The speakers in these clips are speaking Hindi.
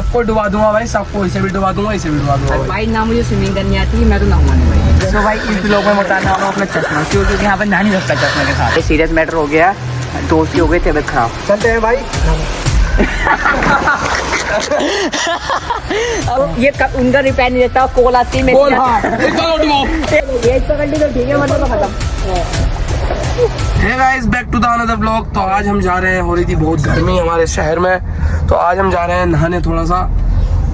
सबको डुबा दूंगा भाई, सबको इसे भी डुबा दूंगा, इसे भी डुबा दूंगा भाई ना मुझे स्विमिंग करनी आती है, मैं तो नहाऊंगा नहीं भाई। तो भाई इस लोग में बताना होगा अपना चश्मा, क्योंकि यहाँ पर नहा नहीं सकता चश्मे के साथ। सीरियस मैटर हो गया, दोस्त की हो गई तबियत खराब। चलते हैं भाई। अब ये उनका रिपेयर नहीं देता, कॉल आती है मेरी। ये पकड़नी तो ठीक है, मतलब खत्म। Hey guys, back to the another vlog. तो आज हम जा रहे हैं, हो रही थी बहुत गर्मी हमारे शहर में, तो आज हम जा रहे हैं नहाने थोड़ा सा।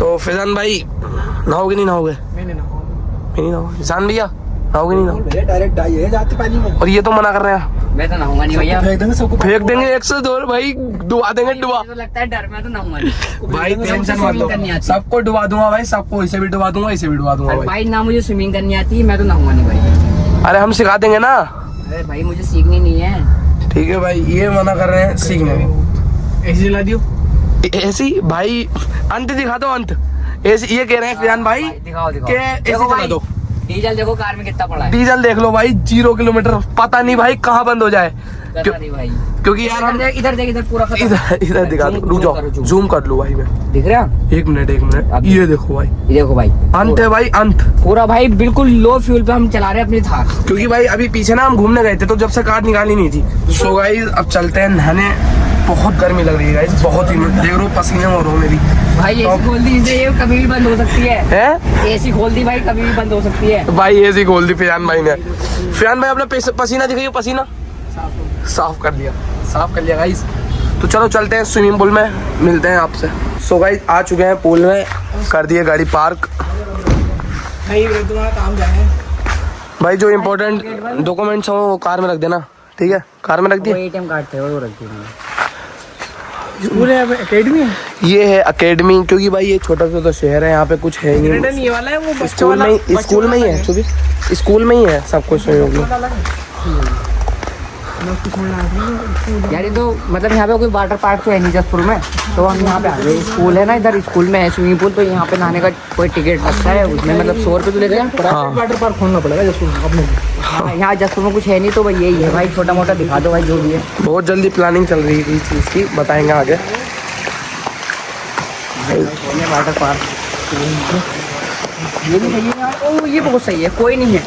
तो फैजान भाई नहाओगे नहीं नहाओगे? मैं नहीं नहाओगे। निशान भैया नहाओगे नहीं नहाओगे? डायरेक्ट है जाते पानी में। और ये तो मना कर रहे हैं। मैं तो नहाऊंगा नहीं भैया। फेंक देंगे सबको, फेंक देंगे एक से दो भाई, डुबा देंगे डुबा। मुझे तो लगता है डर, मैं तो नहाऊंगा नहीं भाई टेंशन मत लो, सबको डुबा दूंगा भाई, सबको इसे भी डुबा दूंगा, इसे भी डुबा दूंगा भाई। भाई ना मुझे स्विमिंग करनी आती है, मैं तो नहाऊंगा नहीं भाई। अरे हम सिखा देंगे ना। अरे भाई मुझे सीखनी नहीं है। ठीक है भाई, ये मना कर रहे हैं सीखने में। ऐसी दिला दियो। ऐसी भाई अंत दिखा दो, अंत ऐसी ये कह रहे हैं फैजान भाई दिखाओ दिखाओ। कि ऐसी चला दो। डीजल देखो कार में कितना पड़ा है। डीजल देख लो भाई, 0 किलोमीटर, पता नहीं भाई कहाँ बंद हो जाए। पता नहीं भाई, क्योंकि यार हम इधर देख, इधर पूरा खत्म। इधर दिखा दो, रुक जाओ, जूम कर लूँ भाई मैं। दिख रहा है? एक मिनट, ये देखो भाई, ये देखो भाई, अंत है भाई, अंत पूरा भाई बिल्कुल लो फ्यूल पे हम चला रहे हैं अपनी थार। क्योंकि भाई अभी पीछे ना हम घूमने गए थे, तो जब से कार निकाली नहीं थी। सो गाइस अब चलते हैं नहाने। बहुत गर्मी लग रही है गाइस, बहुत ही, देख रहा हूँ पसीने हो रहा हूँ मेरी। भाई एसी खोल दी, इसे ये कभी भी बंद हो सकती है। हैं? एसी खोल दी भाई, कभी भी बंद हो सकती है। भाई एसी खोल दी फैजान भाई ने। फैजान भाई अपना पसीना दिखाइए, पसीना साफ कर लिया गाइस। तो चलो चलते हैं स्विमिंग पूल में, मिलते हैं आपसे। सो गाइस आ चुके हैं पूल में, कर दिए गाड़ी पार्क। भाई जो इम्पोर्टेंट डॉक्यूमेंट्स हो वो कार में रख देना, ठीक है? कार में रख दिए। एटीएम कार्ड थे वो रख दिए। स्कूल है, एकेडमी है। ये है अकेडमी, क्योंकि भाई ये छोटा सा तो शहर है, यहाँ पे कुछ है नहीं। ये वाला है वो स्कूल में ही है, चूंकि स्कूल में ही है सब कुछ। यार ये तो मतलब यहाँ पे कोई वाटर पार्क तो है नहीं जसपुर में, तो हम यहाँ पे आ गए। स्कूल है ना इधर, स्कूल में है स्विमिंग पूल, तो यहाँ पे नहाने का कोई टिकट लगता है, उसमें मतलब 100 रुपये तो लेगा। वाटर पार्क खोलना पड़ेगा जैसे अपने। हाँ यहाँ जसपुर में कुछ है नहीं, तो भाई यही है भाई, छोटा मोटा दिखा दो भाई जो भी है। बहुत जल्दी प्लानिंग चल रही है इस चीज़ की, बताएंगे आगे। वाटर पार्क ये भी सही है यार। ओ ये बहुत सही है, कोई नहीं है,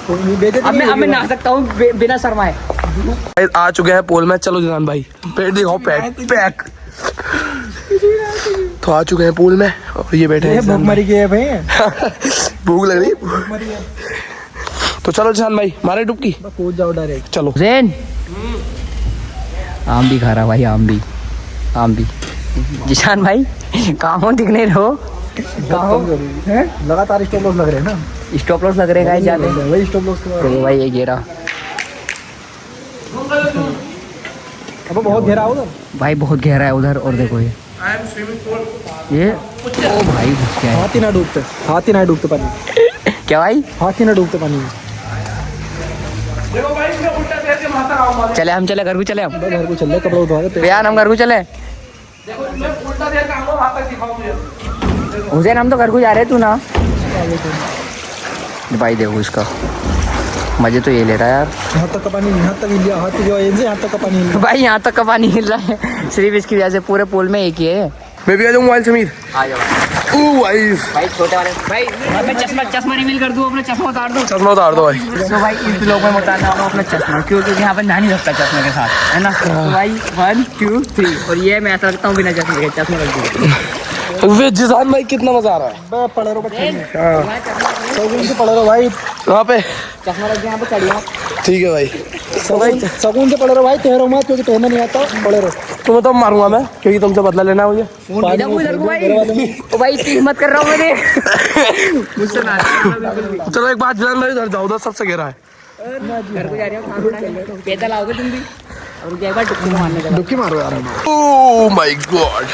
अब मैं नहा सकता हूँ बिना शर्माए। आ चुके हैं पूल में, चलो जनान भाई, पेट दिखाओ, पैक। तो आ चुके हैं पूल में और ये बैठे हैं। भूख मरी गई है भाई। भूख लग रही। तो चलो जनान भाई, मारे डुबकी, कूद जाओ डायरेक्ट। चलो। जैन आम भी खा रहा भाई, आम भी। जिशान भाई कहाँ हो, दिख नहीं रहो? लगातार स्टॉप लॉस लग रहे हैं ना। स्टॉप लॉस लग रहे हैं ज्यादा। वही स्टॉप लॉस के बाद तो भाई ये घेरा अब बहुत गहरा है उधर भाई, बहुत गहरा है उधर। और देखो ये ओ भाई घुस गया है। हाथी ना डूबते पानी। क्या भाई? हाथी ना डूबते पानी में। चले हम चले घर को, चले हम घर को चल रहे, कपड़ा उठा के बयान, हम घर को चले। हुसैन हम तो घर को जा रहे, तू ना भाई। देखो इसका मजे तो ये ले रहा है यार। यहाँ तक का पानी, यहाँ तक हिल गया, हाथी जो है यहाँ तक का पानी हिल गया। भाई यहाँ तक का पानी हिल रहा है सिर्फ इसकी वजह से। पूरे पुल में एक ही है। मैं भी आ जाऊँ मोबाइल समीर। आ जाओ भाई छोटे वाले भाई। मैं चश्मा रिवील कर दूँ, अपना चश्मा उतार दो। चश्मा उतार दो भाई। तो भाई इस लोग में बताना होगा अपना चश्मा, क्योंकि यहाँ पर नहा नहीं सकता चश्मे के साथ, है ना? तो भाई 1 2 3 और ये मैं ऐसा रखता हूँ बिना चश्मे के, चश्मा रख दीजिए। वे जिसान भाई कितना मजा आ रहा है। पड़े रहो से पड़े रहो भाई, वहाँ पे चश्मा रख दिया, यहाँ पे चढ़िया। ठीक है भाई। सगुन से पड़े रहो भाई, तैरो मत, क्योंकि तैरना नहीं आता। पड़े रहो, तुम्हें तो मारूंगा मैं, क्योंकि तुमसे बदला लेना है मुझे। इधर को भाई, तो भाई इतनी हिम्मत कर रहा हूँ मैंने। मुझसे ना चलो एक बात जिसान भाई, उधर जाओ, उधर सबसे गहरा है। घर को जा रहे हो, पैदल आओगे तुम भी? और एक बार डुबकी मारने का। डुबकी मारो यार। ओह माय गॉड,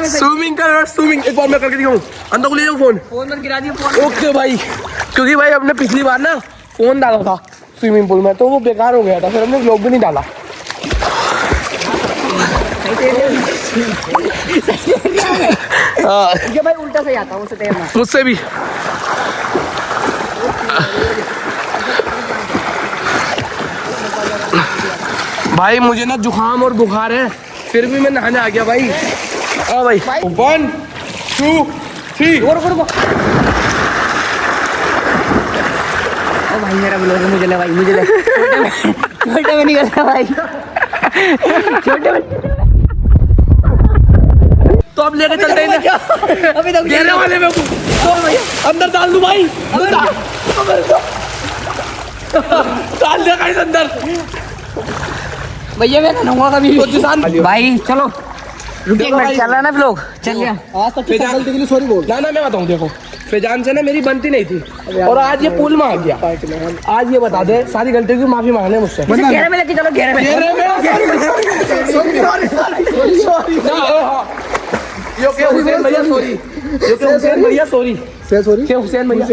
स्विमिंग कर, स्विमिंग एक बार मैं करके दिखाऊं। अंदर को ले जाओ फोन मत गिरा दियो फोन। ओके भाई, क्योंकि भाई हमने पिछली बार ना फोन डाला था स्विमिंग पूल में, तो वो बेकार हो गया था, फिर हमने व्लॉग भी नहीं डाला। भाई उल्टा सही आता मुझसे तैरना। मुझसे भी। भाई मुझे ना जुकाम और बुखार है, फिर भी मैं नहाने आ गया भाई। हाँ भाई 1 2 3। रुको। ओ भाई मेरा ब्लॉग मुझे ले भाई, मुझे ले। छोटे में निकल रहा भाई, छोटे में। तो अब लेके चलते हैं क्या? अभी तो घेरे वाले में तो अंदर डाल दूं भाई, डाल दे गाइस अंदर। भैया मैं नहाऊंगा कभी तो जिसान भाई। चलो रुकिए एक मिनट, चल रहा है ना ब्लॉग, चल गया। आज तक की सब गलती के लिए सॉरी बोल। ना मैं बताऊं, देखो फैजान से ना मेरी बनती नहीं थी और आज ये पूल में आ गया। आज ये बता दे सारी गलतियों की माफी मांगने मुझसे। घेरे में लेके चलो, घेरे में। हुसैन भैया सॉरी, हुसैन भैया सॉरी, सॉरी क्या हुसैन भैया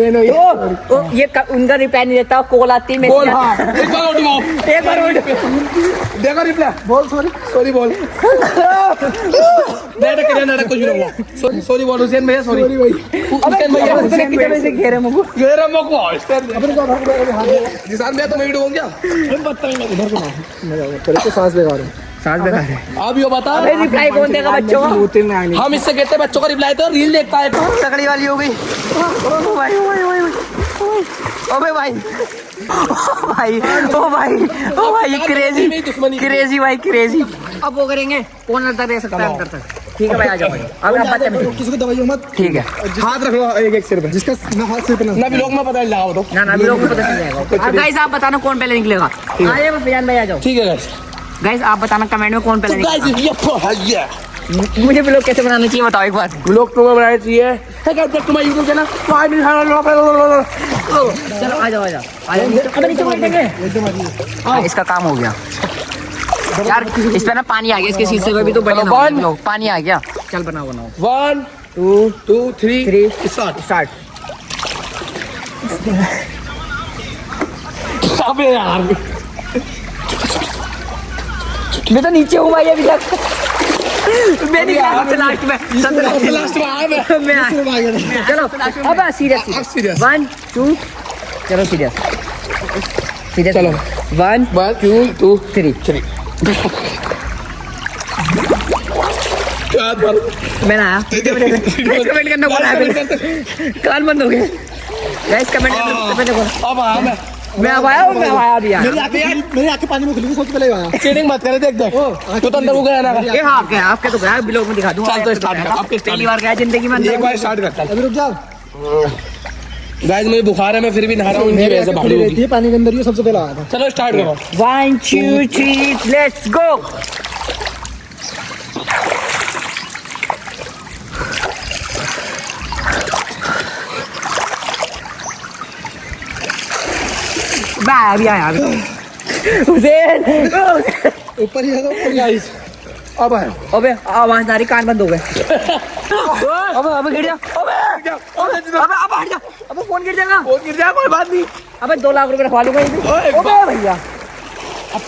ओ ये उनका रिप्लाई नहीं देता, कॉल आती है, बोल। मैसेज हाँ आता एक बार उठवाओ, है। एक बार उठ। देखो रिप्लाई बोल सॉरी। सॉरी बोल। नाटक करे, नाटक कुछ भी नहीं हुआ। सॉरी बोल हुसैन भैया, सॉरी हुसैन भैया। हुसैन कितने बजे से घेरे मुझको? घेरे मुझको हुसैन अपने को हाथ जिसान भैया तुम वीडियो हो क्या? इधर को ना तेरे को सांस बेकार है। सांस बेकार है। अब ये बता अबे रिप्लाई कौन देगा बच्चों का? हम इससे कहते हैं बच्चों का रिप्लाई तो रील देखता है। तकड़ी वाली हो गई। ओ भाई ओ भाई ओ भाई भाई ओ भाई क्रेजी भाई क्रेजी। अब वो करेंगे कौन अंदर दे सकता है अंदर तक। ठीक है भाई, आ जाओ भाई। अब आप बात करें। किसी को दवाइयों मत। ठीक है हाथ रख लो एक सिर पे, जिसका ना हाथ सिर पे ना भी लोग में पता लगाओ तो। ना भी लोगों को पता चल जाएगा। अब गाइस आप बताना कौन पहले निकलेगा। आ जाओ फैजान भाई, आ जाओ। ठीक है गाइस। गाइस आप बताना कमेंट में कौन पहले तो गाइस निकलेगा। ये मुझे ब्लॉग कैसे बनाना चाहिए बताओ एक बार। ब्लॉग तुम्हें बनाना चाहिए। तुम्हारा यूट्यूब चैनल चलो आ जाओ नीचे बैठेंगे। इसका काम हो गया यार, इस पे ना पानी आ गया, इसके शीशे पे भी तो बने ना पानी आ गया। चल बनाओ 1 2 3 स्टार्ट। अबे यार मैं तो नीचे हूँ भाई अभी तक। मैं निकला लास्ट में, लास्ट में आया मैं। चलो अब सीरियस 1 2 चलो सीरियस चलो 1 1 2 3। मैं ना कमेंट करना बोला है, कान बंद हो गए। गाइस कमेंट करना। अब आया मैं अब आया अभी यार। मेरी आंखें पानी में खुली थी, सबसे पहले आया। चीटिंग मत करे, देख तू तो अंदर को गया ना। ये हाँ गया, आपके तो गया, ब्लॉग में दिखा दूंगा। चल तो स्टार्ट कर, आपके पहली बार गया जिंदगी में। एक बार स्टार्ट कर चल। अभी रुक जा। गाइस मुझे बुखार है, मैं फिर भी नहा रहा हूँ। इनकी वजह से भाड़ी रहती होगी। है पानी के अंदर, ये सबसे पहले आया था। चलो स्टार्ट करो। 1 2 3 लेट्स गो। अभी आया हुसैन। ऊपर ही है गाइस। अब आया। अबे आवाज आ रही, कान बंद हो गए। अबे गिर जा। अबे अब हट जा। अबे फोन गिर जाएगा। फोन गिर जाए कोई बात नहीं। अबे 2 लाख रुपए रखवा लूंगा। अबे भैया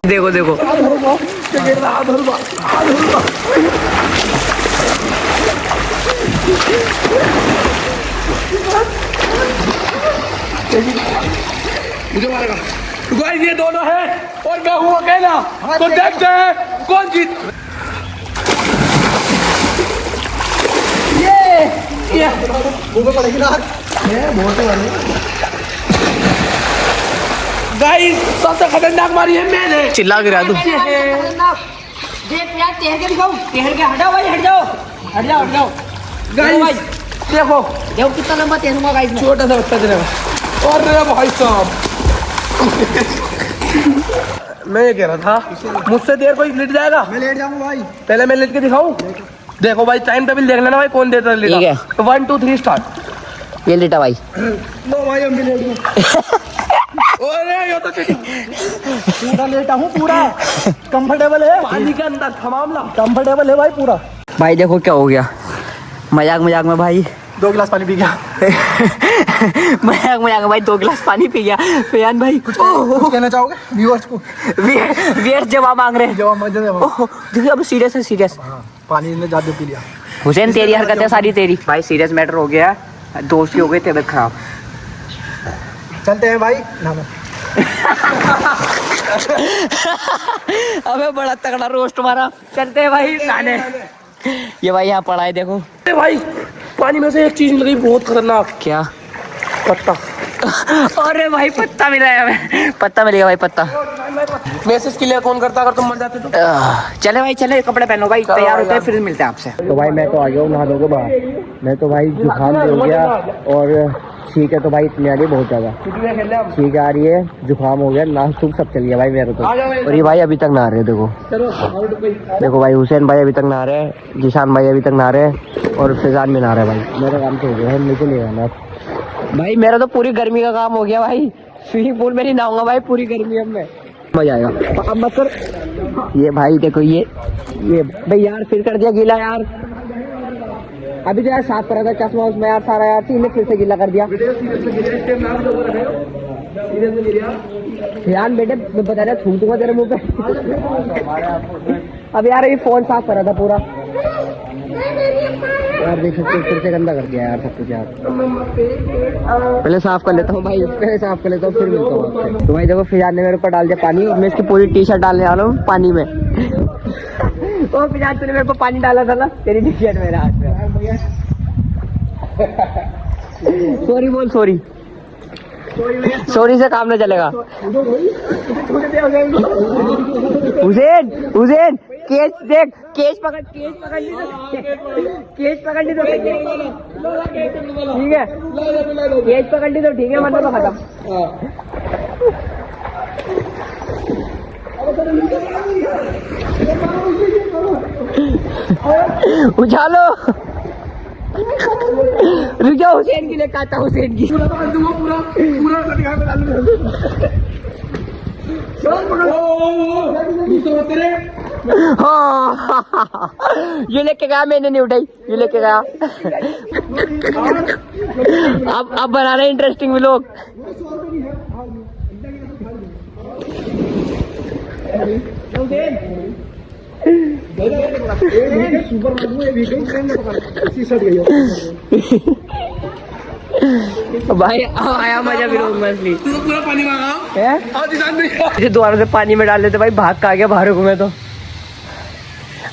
देखो मुझे मारेगा। गाइस ये दोनों है और मैं हूँ अकेला, तो देखते हैं कौन जीत। ये ऊपर पड़ेगी ना। ये बहुत वाले गाइस सबसे खतरनाक मारी है मैंने। चिल्ला गिरा तू। देख यार ठहर के दिखाओ, ठहर के हटाओ भाई, हट जाओ गाइस देखो देखो कितना लंबा तैरूंगा गाइस मैं। छोटा सा बच्चा चलेगा। और मेरा भाई साहब मैं ये कह रहा था मुझसे देर कोई लेट जाएगा। मैं लेट जाऊंगा भाई। पहले मैं लेट के दिखाऊं। देखो भाई टाइम टेबल देख लेना भाई कौन देता है। ठीक है। 1 2 3 स्टार्ट। ये लेटा भाई। लो भाई हम भी लेट गए। अरे ये तो पूरा लेटा हूँ, पूरा कंफर्टेबल है। पानी के अंदर था मामला। कंफर्टेबल है भाई पूरा। भाई देखो क्या हो गया, मजाक में भाई 2 गिलास पानी पी गया। मजाक में भाई 2 गिलास पानी पी गया। फैजान भाई कुछ कहना चाहोगे व्यूअर्स को? वीर जवाब मांग रहे हैं। जवाब मत दे। ओह देखिए अब सीरियस है, सीरियस। पानी ने ज्यादा पी लिया। हुसैन तेरी हरकतें सारी तेरी। भाई सीरियस मैटर हो गया, दोस्ती हो गई, तबीयत खराब। चलते हैं भाई। अबे बड़ा तगड़ा रोस्ट मारा। चलते हैं भाई नहाने। ये भाई यहाँ पड़ा है देखो। अरे भाई पानी में से एक चीज मिल गई बहुत खतरनाक। क्या? पत्ता। अरे भाई पत्ता मिला है हमें। पत्ता मिलेगा भाई पत्ता। मैसेज के लिए कौन करता अगर तुम मर जाते तो? चले भाई चले, कपड़े पहनो भाई, तैयार होते हैं फिर मिलते हैं आपसे। तो भाई मैं तो आ गया हूँ नहा धो के बाहर। मैं तो भाई जुकाम भी हो गया और ठीक है तो भाई इतनी आ रही बहुत ज़्यादा ठीक आ रही है। जुकाम हो गया, नाक थूक सब चल गया भाई मेरा तो। और ये भाई अभी तक नहा रहे हैं देखो। देखो भाई हुसैन भाई अभी तक नहा रहे हैं, जिशान भाई अभी तक नहा रहे हैं और फैजान भी नहा रहे हैं भाई। मेरा काम तो हो गया है, मुझे नहीं रहना भाई। मेरा तो पूरी गर्मी का काम हो गया भाई। स्विमिंग पूल में नहीं नहाऊंगा भाई पूरी गर्मी में। मजा आएगा। अब मत कर। ये भाई देखो ये भाई यार फिर कर दिया गीला यार। अभी तो यार साफ करा था चश्मा उसमें यार सारा यार इन्हें फिर से गीला कर दिया। ध्यान बेटे मैं बता रहा थूक दूंगा तेरे मुंह पे। अब यार ये फोन साफ करा था पूरा यार, देख सकते फिर से गंदा कर दिया यार सब कुछ यार। पहले साफ कर लेता हूँ भाई, पहले साफ कर लेता हूँ फिर मिलता हूँ आपसे। तो भाई देखो फिजान ने मेरे ऊपर डाल दिया पानी और मैं इसकी पूरी टी शर्ट डालने वाला हूँ पानी में। ओ फिजान तूने मेरे को पानी डाला था ना, तेरी टी शर्ट मेरे हाथ में। सॉरी बोल सॉरी। सॉरी से काम नहीं चलेगा। हुसैन हुसैन केस देख, केस पकड़ ली तो केस पकड़ ली तो ठीक है, केस पकड़ ली तो ठीक है मतलब तो खत्म। उछालो रुक जाओ, हुसैन की लेकर आता हुसैन की। हाँ ये लेके गया, मैंने नहीं उठाई, ये लेके गया। अब बना रहे इंटरेस्टिंग व्लॉग। भाई आया मजा व्लॉग में असली। तू तो पूरा पानी मांगा इसे दोबारा से पानी में डाल देते भाई, भाग का आ गया बाहर को। मैं तो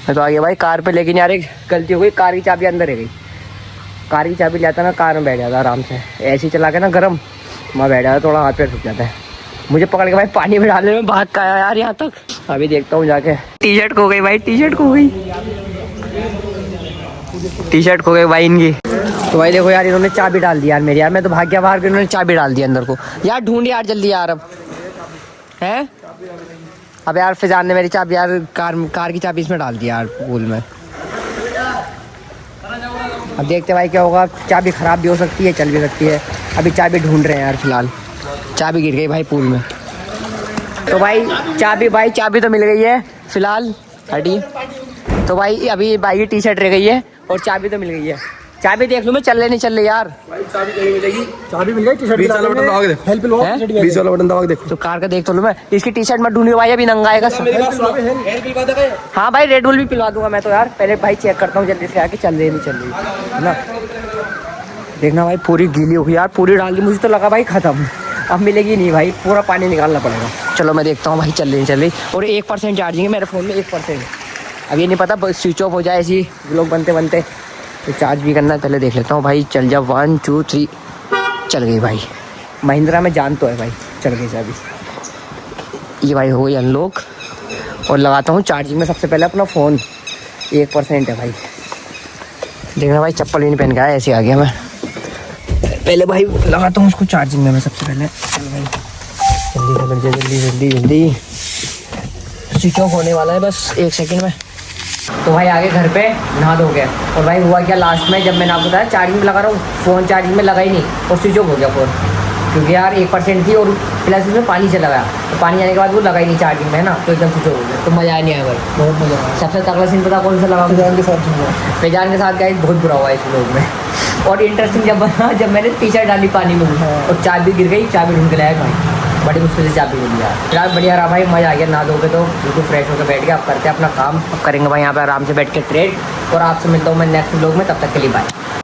आ गया भाई कार पे, लेकिन यार एक गलती हो गई, कार की चाबी अंदर रह गई। कार की चाबी लाता ना कार में बैठ जाता आराम से, ऐसे ही चला के ना गरम वहाँ बैठ जाता, थोड़ा हाथ पैर सूख जाता है। मुझे पकड़ के भाई पानी में डालने में भाग का आया यार यहाँ तक। अभी देखता हूँ जाके। टी शर्ट खो गई भाई, टी शर्ट खो गई, टी शर्ट खो गई भाई इनकी। तो भाई देखो यार इन्होंने चाबी डाल दी यार मेरी, यार मैं तो भाग गया बाहर के, इन्होंने चाबी डाल दी अंदर को। यार ढूंढ यार जल्दी यार। अब है अब यार फिजान ने मेरी चाबी यार कार की चाबी इसमें डाल दी यार पूल में। अब देखते भाई क्या होगा, चाबी खराब भी हो सकती है, चल भी सकती है। अभी चाबी ढूंढ रहे हैं यार फिलहाल। चाबी गिर गई भाई पूल में। तो भाई चाबी तो मिल गई है फिलहाल, हटी। तो भाई अभी भाई की टी शर्ट रह गई है और चाबी तो मिल गई है। चाबी देख लूँ मैं, चल रहे नहीं चल रहे यार। चाबी कहीं मिलेगी? चाबी मिल गई, टी शर्ट 20 वाला बटन दबा के देखो। हेल्प लो, टी शर्ट 20 वाला बटन दबा के देखो। तो कार का देख तो लूँ मैं, इसकी टी शर्ट मत ढूंढियो भाई, अभी नंगा आएगा। हाँ भाई रेड बुल भी पिलवा दूंगा मैं तो यार। पहले भाई चेक करता हूँ जल्दी से आके, चल रही नहीं चल रही है ना। देखना भाई पूरी गीली हो गई यार, पूरी डाल दी। मुझे तो लगा भाई खत्म, अब मिलेगी नहीं भाई, पूरा पानी निकालना पड़ेगा। चलो मैं देखता हूँ भाई चल रही नहीं चल रही। और 1% चार्जिंग है मेरे फ़ोन में, 1%। अब ये नहीं पता स्विच ऑफ हो जाए ऐसी व्लॉग बनते बनते, तो चार्ज भी करना है। पहले देख लेता हूँ भाई, चल जा 1 2 3 चल गई भाई। महिंद्रा में जान तो है भाई, चल गई चाबी। ये भाई हो गई अनलॉक और लगाता हूँ चार्जिंग में सबसे पहले अपना फ़ोन। 1% है भाई। देखना भाई चप्पल भी नहीं पहन के आया, ऐसे आ गया मैं। पहले भाई लगाता हूँ उसको चार्जिंग में मैं सबसे पहले। चलो भाई जल्दी जल्दी जल्दी जल्दी, स्विच ऑफ होने वाला है बस 1 सेकंड में। तो भाई आगे घर पे नहा धो गया। और भाई हुआ क्या लास्ट में, जब मैंने आपको बताया चार्जिंग में लगा रहा हूँ, फ़ोन चार्जिंग में लगा ही नहीं और स्विच ऑफ हो गया फ़ोन, क्योंकि यार 1% थी और प्लस उसमें पानी चला गया। तो पानी आने के बाद वो लगा ही नहीं चार्जिंग में, है ना, तो एकदम स्विच ऑफ हो गया। तो मज़ा नहीं आया भाई, बहुत मज़ा आया। सबसे तगड़ा सीन पता कौन सा लगा? फैजान के साथ गाइस बहुत बुरा हुआ इस लोग में। और इंटरेस्टिंग जब बना, जब मैंने टी शर्ट डाली पानी में और चाबी गिर गई, चाबी ढूंढ के लाया भाई, बड़ी मुश्किल से चाबी मिली यार। फिलहाल बढ़िया रहा भाई, मज़ा आ गया। नहा धो के तो बिल्कुल फ्रेश होकर बैठ गया। अब करते हैं अपना काम, अब करेंगे भाई यहाँ पे आराम से बैठ के ट्रेड। और आपसे मिलता हूँ मैं नेक्स्ट व्लॉग में, तब तक के लिए बाय।